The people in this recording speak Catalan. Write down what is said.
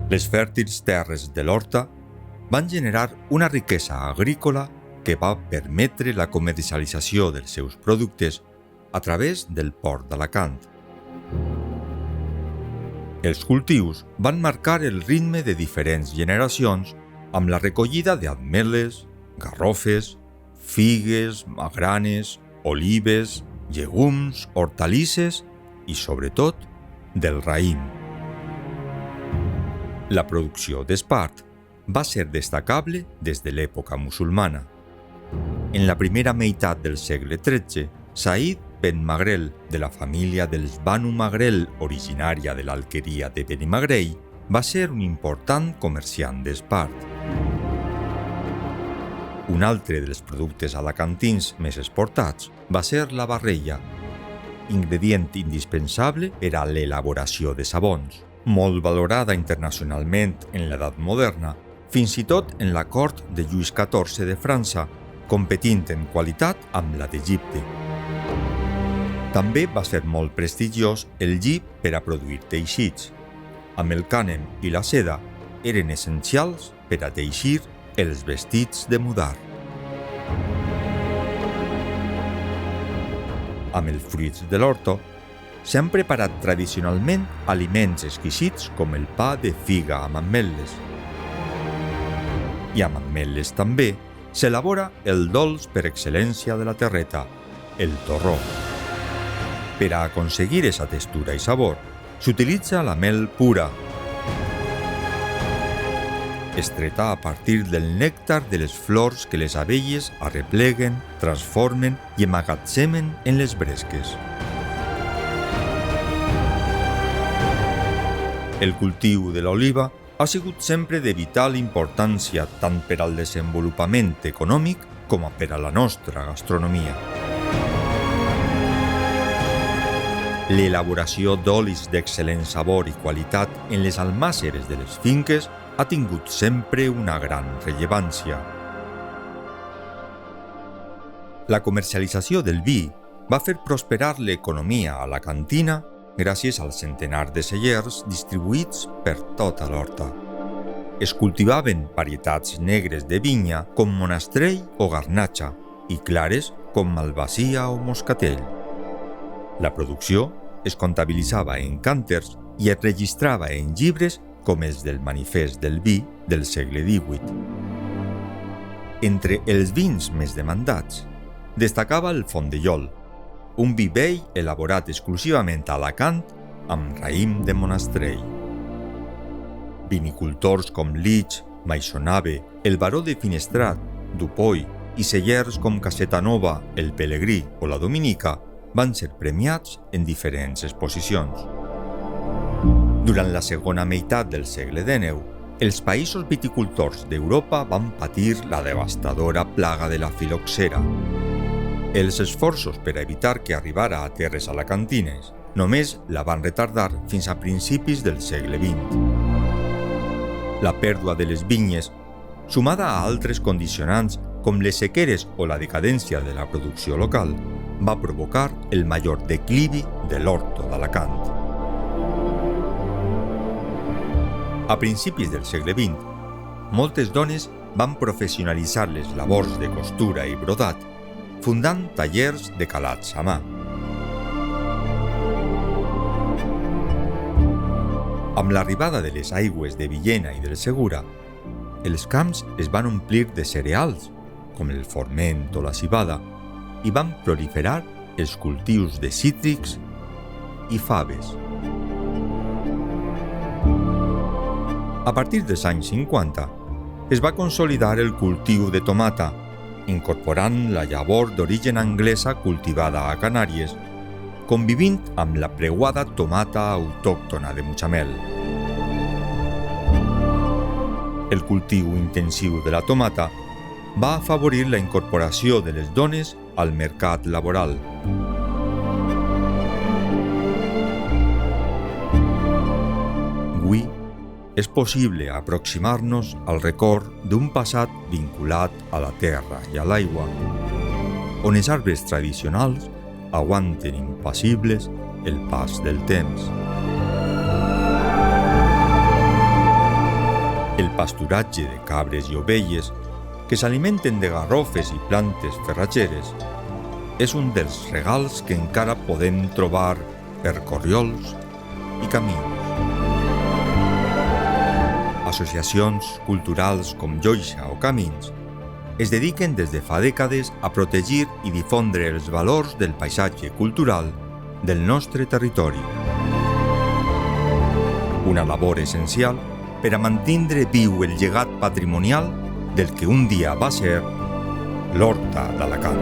Les fèrtils terres de l'Horta van generar una riquesa agrícola que va permetre la comercialització dels seus productes a través del port d'Alacant. Els cultius van marcar el ritme de diferents generacions amb la recollida d'ametlles, garrofes, figues, magranes, olives, llegums, hortalisses i, sobretot, del raïm. La producció d'espart va ser destacable des de l'època musulmana. En la primera meitat del segle XIII, Saïd ben Magrel, de la família dels Banu Magrel, originària de l'alqueria de Benimagrell, va ser un important comerciant d'espart. Un altre dels productes alacantins més exportats va ser la barrella, ingredient indispensable per a l'elaboració de sabons, molt valorada internacionalment en l'edat moderna, fins i tot en la cort de Lluís XIV de França, competint en qualitat amb la d'Egipte. També va ser molt prestigiós el lli per a produir teixits. Amb el cànem i la seda eren essencials per a teixir els vestits de mudar. Amb els fruits de l'horta s'han preparat tradicionalment aliments exquisits com el pa de figa amb ametlles. I amb ametlles també s'elabora el dolç per excel·lència de la terreta, el torró. Per a aconseguir aquesta textura i sabor, s'utilitza la mel pura, extreta a partir del nèctar de les flors que les abelles arrepleguen, transformen i emmagatzemen en les bresques. El cultiu de l'oliva ha sigut sempre de vital importància tant per al desenvolupament econòmic com per a la nostra gastronomia. L'elaboració d'olis d'excel·lent sabor i qualitat en les almàsseres de les finques ha tingut sempre una gran rellevància. La comercialització del vi va fer prosperar l'economia alacantina gràcies al centenar de cellers distribuïts per tota l'horta. Es cultivaven varietats negres de vinya com monastrell o garnatxa i clares com malvasia o moscatell. La producció es comptabilitzava en cànters i es registrava en llibres com els del Manifest del Vi del segle XVIII. Entre els vins més demandats, destacava el Fondellol, un vi vell elaborat exclusivament a Alacant amb raïm de monastrell. Vinicultors com Lich, Maisonave, el Baró de Finestrat, Dupoy i cellers com Caseta Nova, el Pelegrí o la Dominica van ser premiats en diferents exposicions. Durant la segona meitat del segle XIX, els països viticultors d'Europa van patir la devastadora plaga de la filoxera. Els esforços per evitar que arribara a terres alacantines només la van retardar fins a principis del segle XX. La pèrdua de les vinyes, sumada a altres condicionants com les sequeres o la decadència de la producció local, va provocar el major declivi de l'horto d'Alacant. A principis del segle XX, moltes dones van professionalitzar les labors de costura i brodat, fundant tallers de calats a mà. Amb l'arribada de les aigües de Villena i del Segura, els camps es van omplir de cereals, com el forment o la civada, i van proliferar els cultius de cítrics i faves. A partir dels anys 50, es va consolidar el cultiu de tomata, incorporant la llavor d'origen anglesa cultivada a Canàries, convivint amb la preuada tomata autòctona de Mutxamel. El cultiu intensiu de la tomata va afavorir la incorporació de les dones al mercat laboral. Avui és possible aproximar-nos al record d'un passat vinculat a la terra i a l'aigua, on els arbres tradicionals aguanten impassibles el pas del temps. pasturatge de cabres i ovelles que s'alimenten de garrofes i plantes ferratgeres, és un dels regals que encara podem trobar per corriols i camins. Associacions culturals com Joixa o Camins es dediquen des de fa dècades a protegir i difondre els valors del paisatge cultural del nostre territori. Una labor essencial per a mantindre viu el llegat patrimonial del que un dia va ser l'Horta d'Alacant.